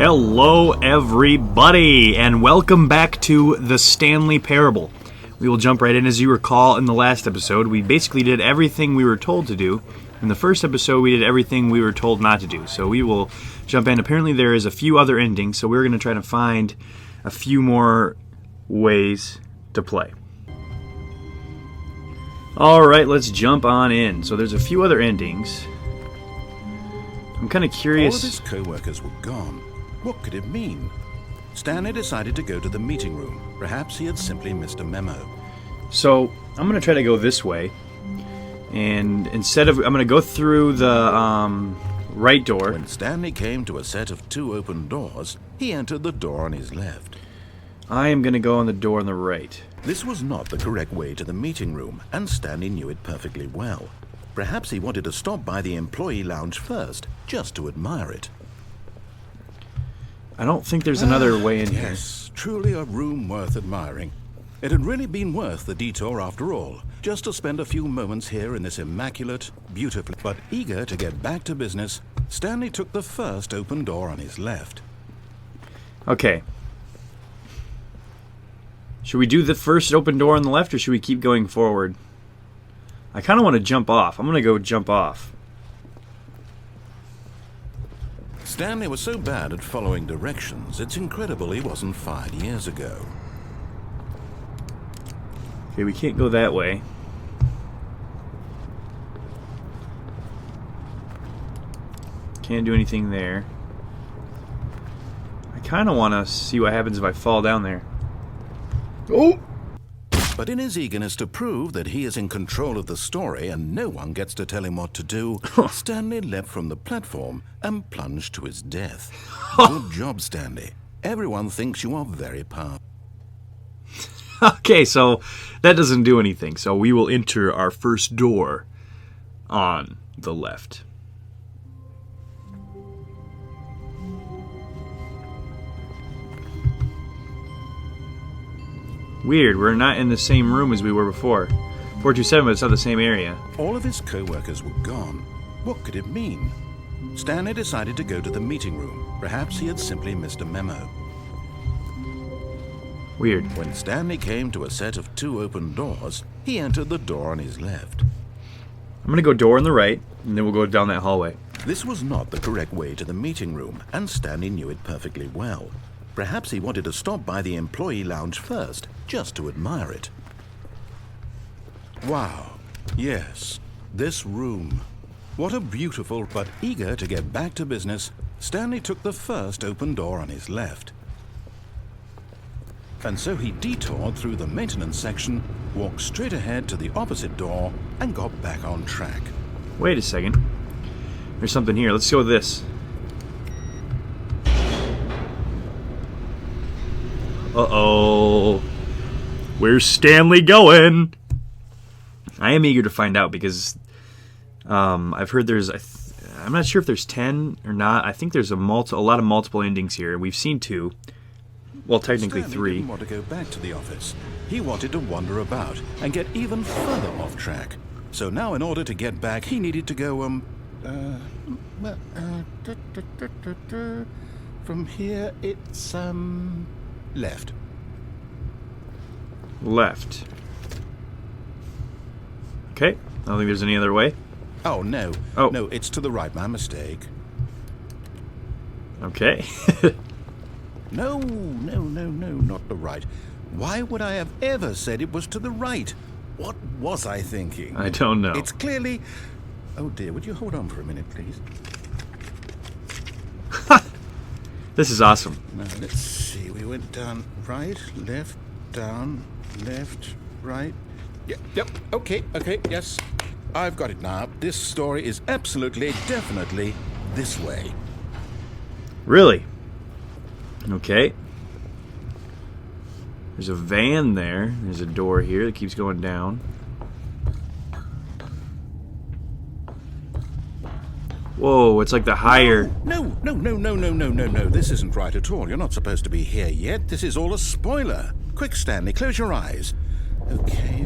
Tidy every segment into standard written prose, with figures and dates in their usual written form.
Hello everybody, and welcome back to the Stanley Parable. We will jump right in. As you recall, in the last episode, we basically did everything we were told to do. In the first episode, we did everything we were told not to do. So we will jump in. Apparently there is a few other endings, so we're going to try to find a few more ways to play. Alright, let's jump on in. So there's a few other endings. I'm kind of curious. All of his co-workers were gone. What could it mean? Stanley decided to go to the meeting room. Perhaps he had simply missed a memo. So I'm going to try to go this way. And instead of... I'm going to go through the right door. When Stanley came to a set of two open doors, he entered the door on his left. I am going to go on the door on the right. This was not the correct way to the meeting room, and Stanley knew it perfectly well. Perhaps he wanted to stop by the employee lounge first, just to admire it. I don't think there's another way in here. Yes, truly a room worth admiring. It had really been worth the detour after all, just to spend a few moments here in this immaculate, beautiful... But eager to get back to business, Stanley took the first open door on his left. Okay. Should we do the first open door on the left, or should we keep going forward? I kind of want to jump off. I'm going to go jump off. Stanley was so bad at following directions, it's incredible he wasn't fired years ago. Okay, we can't go that way. Can't do anything there. I kind of want to see what happens if I fall down there. Oh! But in his eagerness to prove that he is in control of the story and no one gets to tell him what to do, Stanley leapt from the platform and plunged to his death. Good job, Stanley. Everyone thinks you are very powerful. Okay, so that doesn't do anything. So we will enter our first door on the left. Weird, we're not in the same room as we were before. 427, but it's not the same area. All of his co-workers were gone. What could it mean? Stanley decided to go to the meeting room. Perhaps he had simply missed a memo. Weird. When Stanley came to a set of two open doors, he entered the door on his left. I'm going to go door on the right, and then we'll go down that hallway. This was not the correct way to the meeting room, and Stanley knew it perfectly well. Perhaps he wanted to stop by the employee lounge first, just to admire it. Wow. Yes, this room. What a beautiful... But eager to get back to business, Stanley took the first open door on his left. And so he detoured through the maintenance section, walked straight ahead to the opposite door, and got back on track. Wait a second. There's something here. Let's go with this. Uh-oh. Where's Stanley going? I am eager to find out because I've heard there's... I'm not sure if there's 10 or not. I think there's a lot of multiple endings here. We've seen 2. Well, technically Stanley 3. didn't want to go back to the office. He wanted to wander about and get even further off track. So now in order to get back, he needed to go, from here, it's, left. Left. Okay. I don't think there's any other way. Oh, no. Oh. No, it's to the right. My mistake. Okay. No, not the right. Why would I have ever said it was to the right? What was I thinking? I don't know. It's clearly... Oh, dear. Would you hold on for a minute, please? This is awesome. Now, let's see. We went down right, left, down, left, right. Yep. Okay, yes. I've got it now. This story is absolutely, definitely this way. Really? Okay. There's a van there. There's a door here that keeps going down. Whoa, it's like the higher... No. This isn't right at all. You're not supposed to be here yet. This is all a spoiler. Quick, Stanley, close your eyes. Okay.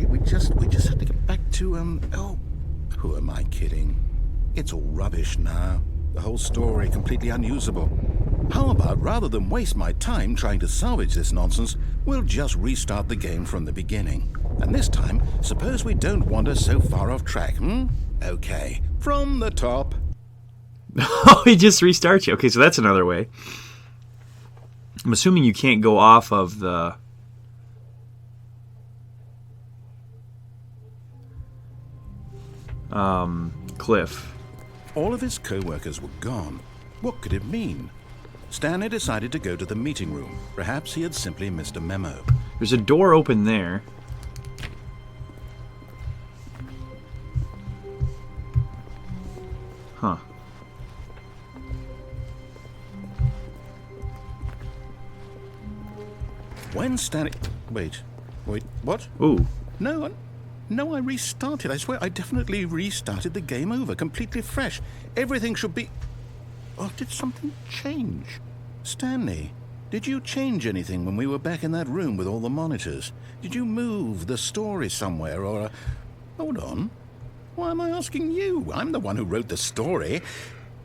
We just have to get back to, oh, who am I kidding? It's all rubbish now. The whole story completely unusable. How about, rather than waste my time trying to salvage this nonsense, we'll just restart the game from the beginning. And this time, suppose we don't wander so far off track, Okay, from the top. Oh, he just restarts you. Okay, so that's another way. I'm assuming you can't go off of the... cliff. All of his co-workers were gone. What could it mean? Stanley decided to go to the meeting room. Perhaps he had simply missed a memo. There's a door open there. Huh. When Stanley... Wait, what? Ooh. No, I restarted. I swear I definitely restarted the game over, completely fresh. Everything should be... Or did something change? Stanley, did you change anything when we were back in that room with all the monitors? Did you move the story somewhere or... Hold on. Why am I asking you? I'm the one who wrote the story. It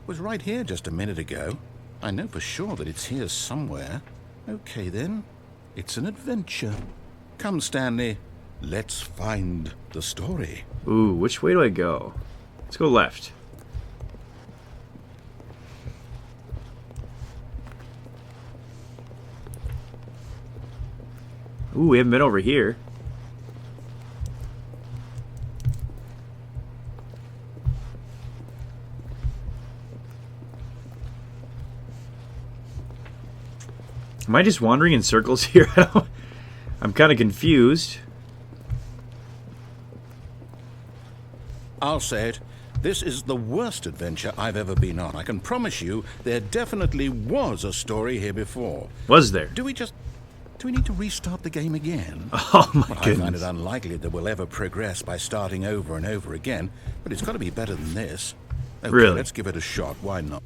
was right here just a minute ago. I know for sure that it's here somewhere. Okay, then. It's an adventure. Come, Stanley. Let's find the story. Ooh, which way do I go? Let's go left. Ooh, we haven't been over here. Am I just wandering in circles here? I'm kind of confused. I'll say it. This is the worst adventure I've ever been on. I can promise you there definitely was a story here before. Was there? Do we need to restart the game again? Oh my I goodness. find it unlikely that we'll ever progress by starting over and over again, but it's got to be better than this. Okay, Really? let's give it a shot. Why not?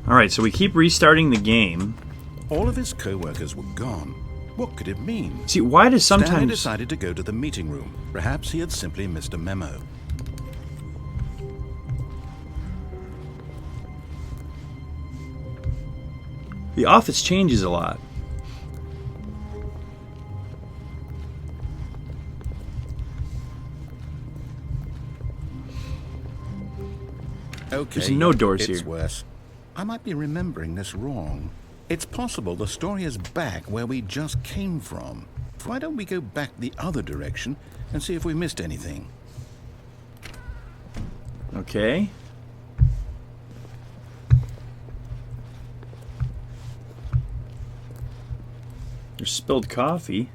Alright, so we keep restarting the game. All of his co-workers were gone. What could it mean? See, why does Stanley sometimes... decided to go to the meeting room. Perhaps he had simply missed a memo. The office changes a lot. Okay, There's no doors it's here. worse. I might be remembering this wrong. It's possible the story is back where we just came from. Why don't we go back the other direction and see if we missed anything? Okay. There's spilled coffee.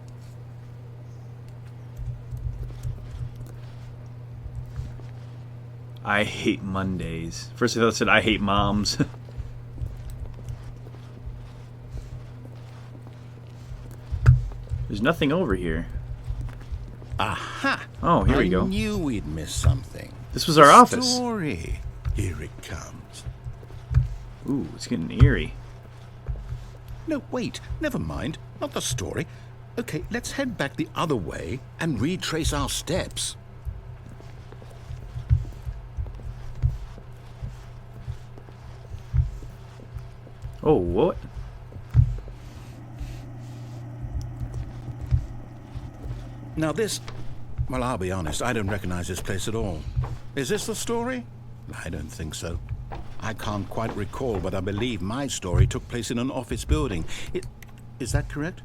I hate Mondays. First I thought it said I hate moms. There's nothing over here. Aha! Oh, here we go. I knew we'd miss something. This was our office. Story. Here it comes. Ooh, it's getting eerie. No, wait. Never mind. Not the story. Okay, let's head back the other way and retrace our steps. Oh, what? Now this... Well, I'll be honest, I don't recognize this place at all. Is this the story? I don't think so. I can't quite recall, but I believe my story took place in an office building. Is that correct?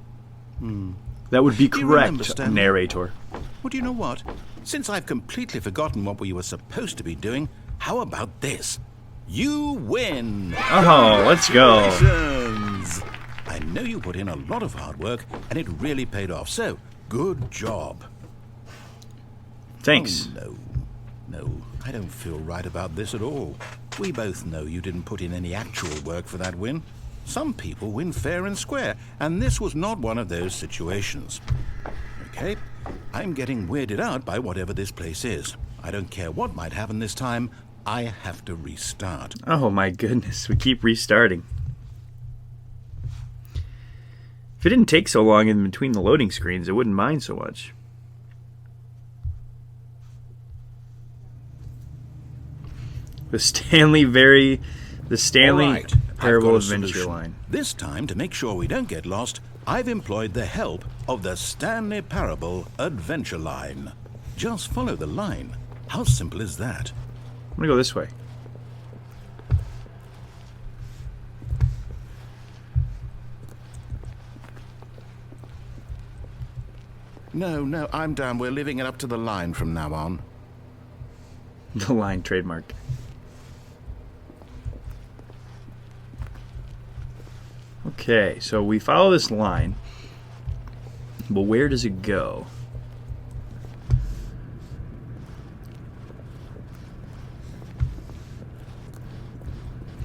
That would be Do you remember, correct, Stanley? narrator. Well, do you know what? Since I've completely forgotten what we were supposed to be doing, how about this? You win! Oh, let's go. Congratulations! I know you put in a lot of hard work, and it really paid off. So, good job. Thanks. Oh, no. No, I don't feel right about this at all. We both know you didn't put in any actual work for that win. Some people win fair and square, and this was not one of those situations. Okay, I'm getting weirded out by whatever this place is. I don't care what might happen this time. I have to restart. Oh my goodness, we keep restarting. If it didn't take so long in between the loading screens, I wouldn't mind so much. The Stanley Right, Parable I've got a Adventure solution. line. This time, to make sure we don't get lost, I've employed the help of the Stanley Parable Adventure line. Just follow the line. How simple is that? I'm gonna go this way. No, I'm down. We're leaving it up to the line from now on. The line trademark. Okay, so we follow this line, but where does it go?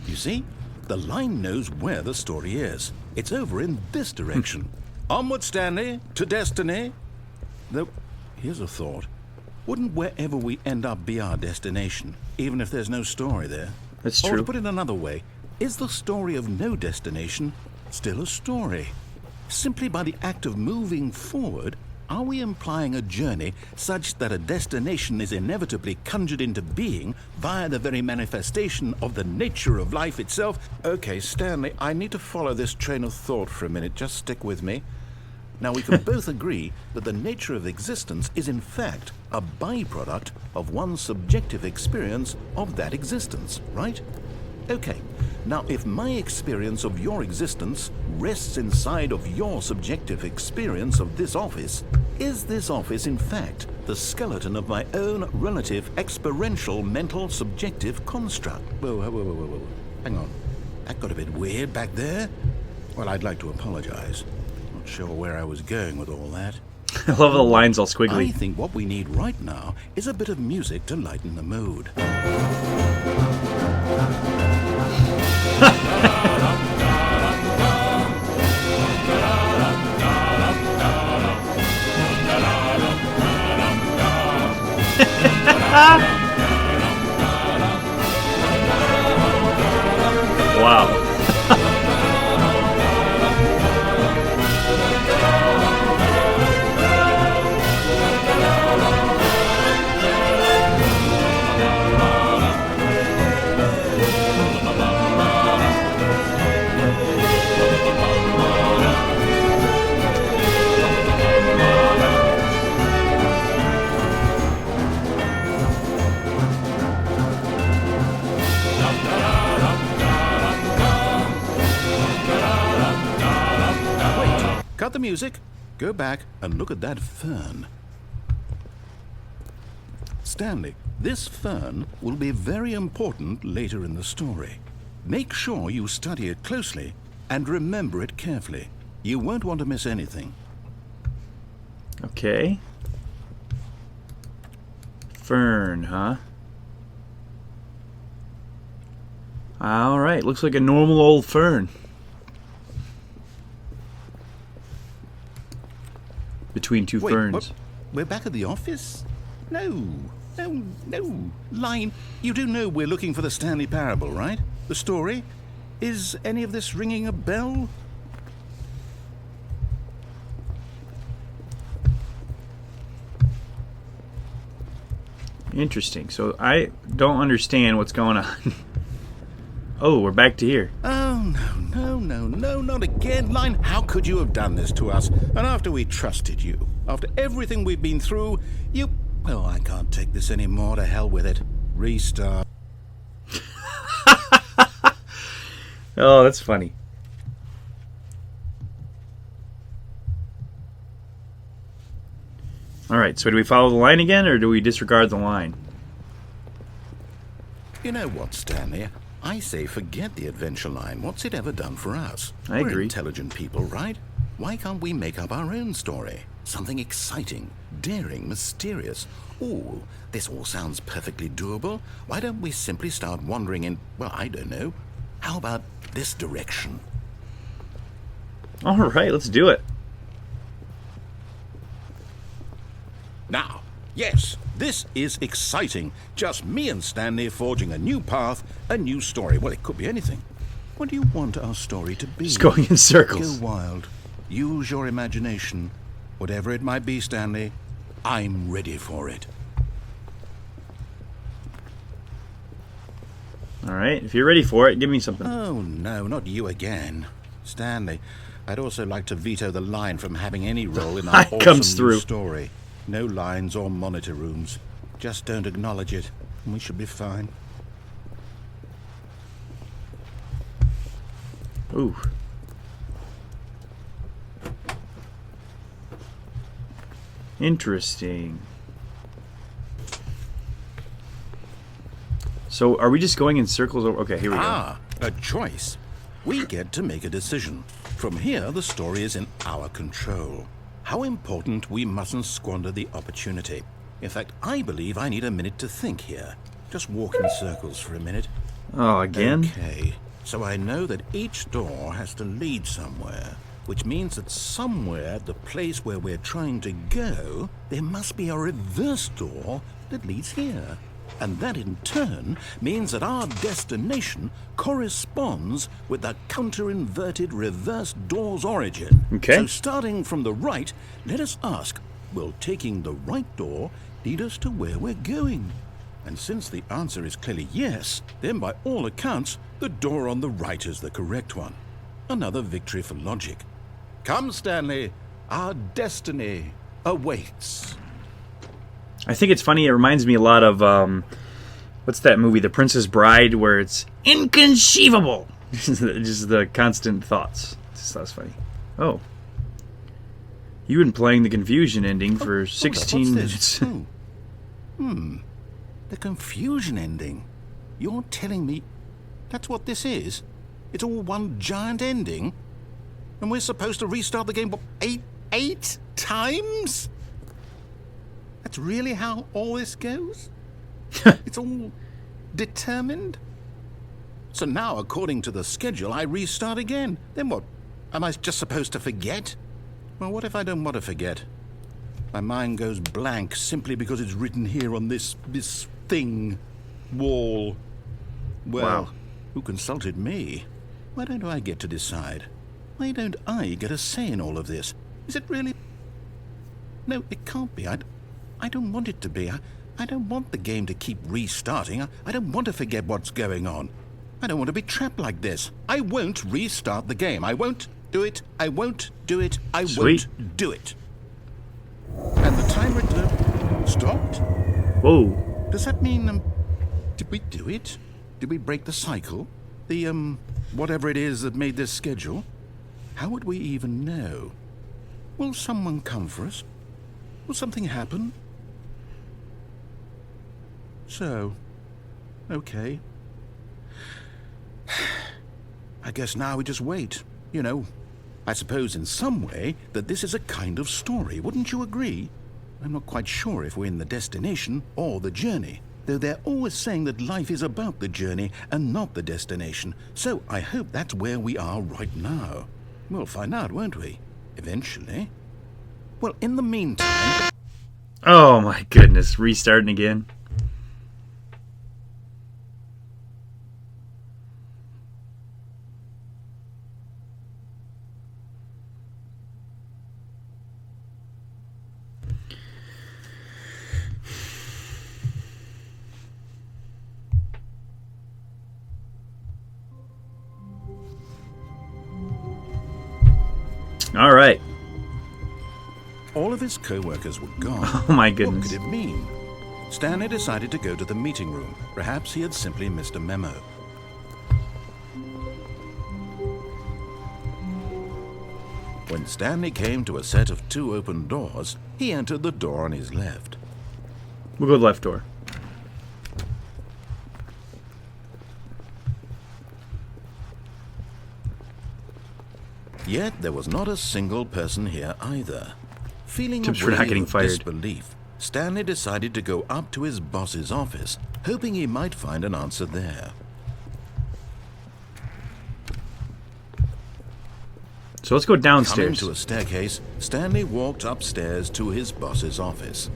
You see? The line knows where the story is. It's over in this direction. Onward, Stanley, to destiny. Though, here's a thought. Wouldn't wherever we end up be our destination, even if there's no story there? That's Or true. to put it another way, is the story of no destination still a story? Simply by the act of moving forward, are we implying a journey such that a destination is inevitably conjured into being via the very manifestation of the nature of life itself? Okay, Stanley, I need to follow this train of thought for a minute. Just stick with me. Now, we can both agree that the nature of existence is in fact a byproduct of one's subjective experience of that existence, right? Okay, now if my experience of your existence rests inside of your subjective experience of this office, is this office in fact the skeleton of my own relative experiential mental subjective construct? Whoa. Hang on. That got a bit weird back there. Well, I'd like to apologize. Not sure where I was going with all that. I love the lines all I squiggly. think what we need right now is a bit of music to lighten the mood. Wow. Cut the music, go back and look at that fern. Stanley, this fern will be very important later in the story. Make sure you study it closely and remember it carefully. You won't want to miss anything. Okay. Fern, huh? Alright, looks like a normal old fern. Between two Wait, ferns. what? We're back at the office? No. Line, you do know we're looking for the Stanley Parable, right? The story? Is any of this ringing a bell? Interesting. So I don't understand what's going on. Oh, we're back to here. Oh, no, not again, Line. How could you have done this to us? And after we trusted you, after everything we've been through, you... Well, I can't take this anymore. To hell with it. Restart. Oh, that's funny. Alright, so do we follow the line again, or do we disregard the line? You know what, Stanley? I say forget the adventure line. What's it ever done for us? I We're agree. intelligent people, right? Why can't we make up our own story? Something exciting, daring, mysterious. Ooh, this all sounds perfectly doable. Why don't we simply start wandering in, well, I don't know. How about this direction? All right, let's do it. Now, yes, this is exciting. Just me and Stanley forging a new path, a new story. Well, it could be anything. What do you want our story to be? Just going in circles. Go wild. Use your imagination. Whatever it might be, Stanley, I'm ready for it. All right, if you're ready for it, give me something. Oh, no, not you again. Stanley, I'd also like to veto the line from having any role in our awesome new story. No lines or monitor rooms. Just don't acknowledge it, and we should be fine. Ooh. Interesting. So, are we just going in circles? Okay, here we go. Ah, a choice. We get to make a decision. From here, the story is in our control. How important, we mustn't squander the opportunity. In fact, I believe I need a minute to think here. Just walk in circles for a minute. Oh, again? Okay, so I know that each door has to lead somewhere, which means that somewhere at the place where we're trying to go, there must be a reverse door that leads here. And that in turn means that our destination corresponds with the counter-inverted reverse door's origin. Okay. So starting from the right, let us ask, will taking the right door lead us to where we're going? And since the answer is clearly yes, then by all accounts, the door on the right is the correct one. Another victory for logic. Come, Stanley, our destiny awaits. I think it's funny. It reminds me a lot of what's that movie, The Princess Bride, where it's inconceivable. Just the constant thoughts. Just that's funny. Oh, you've been playing the confusion ending for 16 minutes. The confusion ending. You're telling me that's what this is? It's all one giant ending, and we're supposed to restart the game what, eight times? That's really how all this goes? It's all determined? So now, according to the schedule, I restart again. Then what? Am I just supposed to forget? Well, what if I don't want to forget? My mind goes blank simply because it's written here on this thing, wall. Well, Wow. Who consulted me? Why don't I get to decide? Why don't I get a say in all of this? Is it really? No, it can't be. I don't want it to be. I don't want the game to keep restarting. I don't want to forget what's going on. I don't want to be trapped like this. I won't restart the game. I won't do it. I won't do it. I Sweet. won't do it. And the timer stopped? Whoa. Does that mean, did we do it? Did we break the cycle? The, whatever it is that made this schedule? How would we even know? Will someone come for us? Will something happen? So, okay. I guess now we just wait. You know, I suppose in some way that this is a kind of story. Wouldn't you agree? I'm not quite sure if we're in the destination or the journey, though they're always saying that life is about the journey and not the destination. So I hope that's where we are right now. We'll find out, won't we? Eventually. Well, in the meantime... Oh my goodness. Restarting again. All right. All of his co-workers were gone. Oh my goodness. What could it mean? Stanley decided to go to the meeting room. Perhaps he had simply missed a memo. When Stanley came to a set of 2 open doors, he entered the door on his left. We'll go left door. Yet there was not a single person here either. Feeling Tips a for not wave getting of fired. disbelief, Stanley decided to go up to his boss's office, hoping he might find an answer there. So let's go Coming downstairs. to a staircase, Stanley walked upstairs to his boss's office.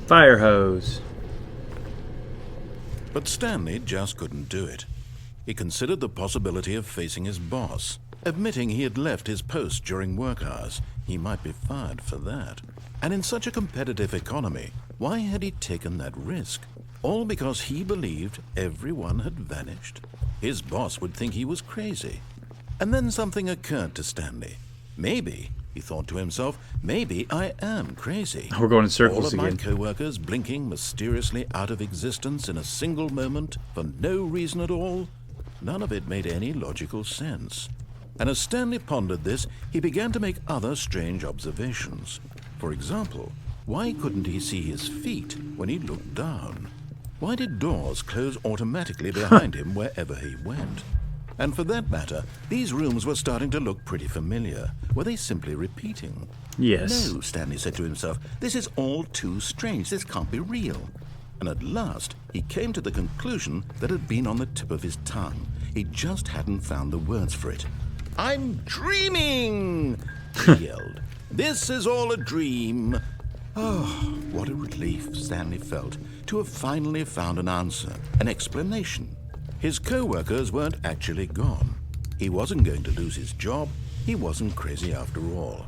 Fire hose. But Stanley just couldn't do it. He considered the possibility of facing his boss. Admitting he had left his post during work hours, he might be fired for that. And in such a competitive economy, why had he taken that risk? All because he believed everyone had vanished? His boss would think he was crazy. And then something occurred to Stanley. Maybe, he thought to himself, maybe I am crazy. We're going in All circles of my again. co-workers blinking mysteriously out of existence in a single moment for no reason at all. None of it made any logical sense. And as Stanley pondered this, he began to make other strange observations. For example, why couldn't he see his feet when he looked down? Why did doors close automatically behind him wherever he went? And for that matter, these rooms were starting to look pretty familiar. Were they simply repeating? Yes. No, Stanley said to himself, this is all too strange. This can't be real. And at last, he came to the conclusion that had been on the tip of his tongue. He just hadn't found the words for it. I'm dreaming, he yelled. This is all a dream. Oh, what a relief Stanley felt to have finally found an answer, an explanation. His co-workers weren't actually gone. He wasn't going to lose his job. He wasn't crazy after all.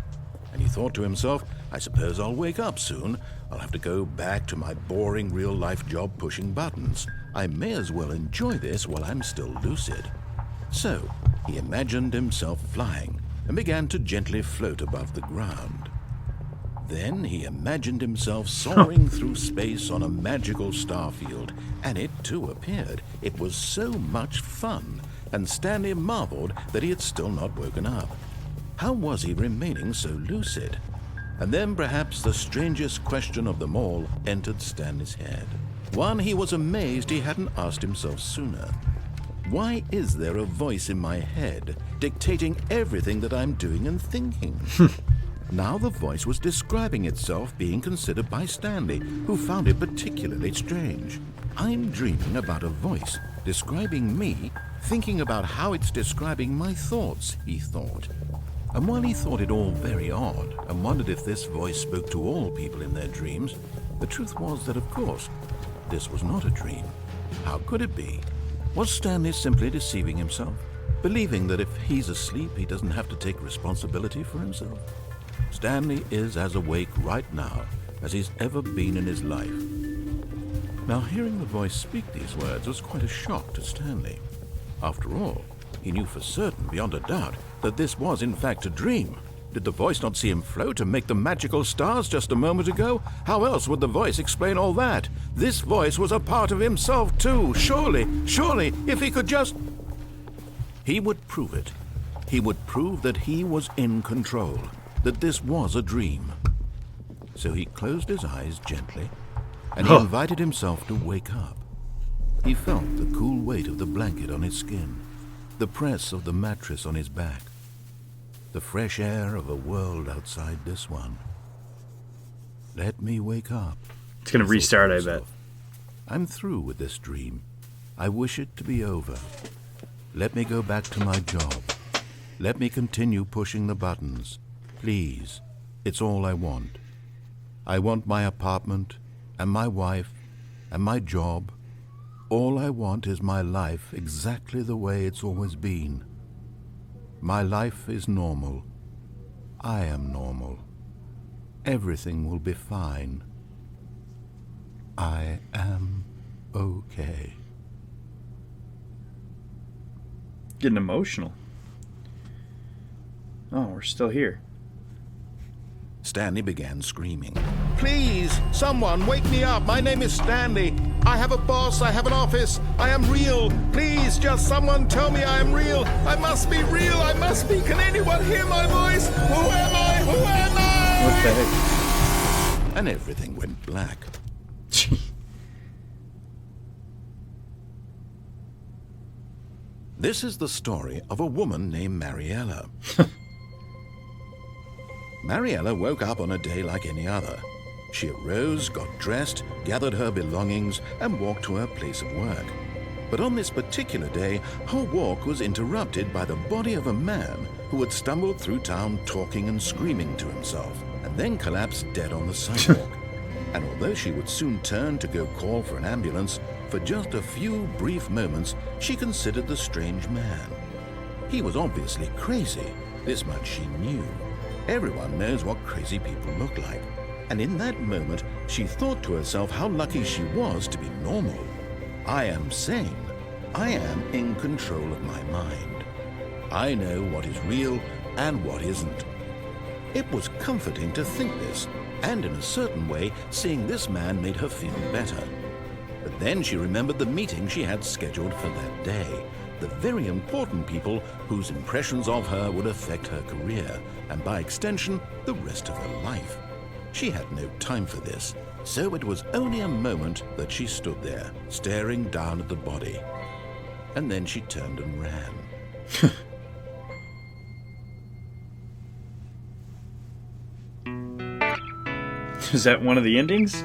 And he thought to himself, I suppose I'll wake up soon. I'll have to go back to my boring real-life job pushing buttons. I may as well enjoy this while I'm still lucid. So, he imagined himself flying and began to gently float above the ground. Then he imagined himself soaring through space on a magical starfield, and it too appeared. It was so much fun, and Stanley marveled that he had still not woken up. How was he remaining so lucid? And then perhaps the strangest question of them all entered Stanley's head. One he was amazed he hadn't asked himself sooner. Why is there a voice in my head dictating everything that I'm doing and thinking? Now the voice was describing itself being considered by Stanley, who found it particularly strange. I'm dreaming about a voice describing me, thinking about how it's describing my thoughts, he thought. And while he thought it all very odd and wondered if this voice spoke to all people in their dreams, the truth was that, of course, this was not a dream. How could it be? Was Stanley simply deceiving himself, believing that if he's asleep, he doesn't have to take responsibility for himself? Stanley is as awake right now as he's ever been in his life. Now, hearing the voice speak these words was quite a shock to Stanley. After all, he knew for certain, beyond a doubt, that this was in fact a dream. Did the voice not see him float and make the magical stars just a moment ago? How else would the voice explain all that? This voice was a part of himself too. Surely, if he could just... He would prove it. He would prove that he was in control, that this was a dream. So he closed his eyes gently, and he invited himself to wake up. He felt the cool weight of the blanket on his skin, the press of the mattress on his back, the fresh air of a world outside this one. Let me wake up. It's going to restart, I bet. I'm through with this dream. I wish it to be over. Let me go back to my job. Let me continue pushing the buttons. Please, it's all I want. I want my apartment, and my wife, and my job. All I want is my life exactly the way it's always been. My life is normal. I am normal. Everything will be fine. I am okay. Getting emotional. Oh, we're still here. Stanley began screaming. Please, someone, wake me up. My name is Stanley. I have a boss. I have an office. I am real. Please, just someone tell me I am real. I must be real. I must be. Can anyone hear my voice? Who am I? Who am I? What the heck? And everything went black. This is the story of a woman named Mariella. Mariella woke up on a day like any other. She arose, got dressed, gathered her belongings, and walked to her place of work. But on this particular day, her walk was interrupted by the body of a man who had stumbled through town talking and screaming to himself, and then collapsed dead on the sidewalk. And although she would soon turn to go call for an ambulance, for just a few brief moments she considered the strange man. He was obviously crazy, this much she knew. Everyone knows what crazy people look like. And in that moment, she thought to herself how lucky she was to be normal. I am sane. I am in control of my mind. I know what is real and what isn't. It was comforting to think this, and in a certain way, seeing this man made her feel better. But then she remembered the meeting she had scheduled for that day, the very important people whose impressions of her would affect her career, and by extension, the rest of her life. She had no time for this, so it was only a moment that she stood there, staring down at the body. And then she turned and ran. Is that one of the endings?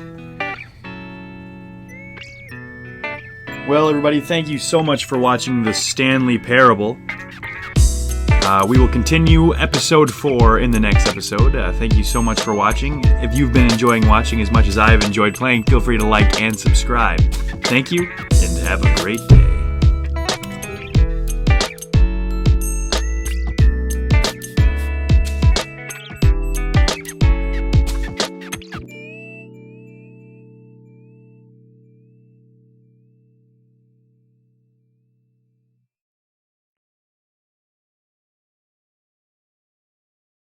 Well, everybody, thank you so much for watching the Stanley Parable. We will continue episode 4 in the next episode. Thank you so much for watching. If you've been enjoying watching as much as I have enjoyed playing, feel free to like and subscribe. Thank you, and have a great day.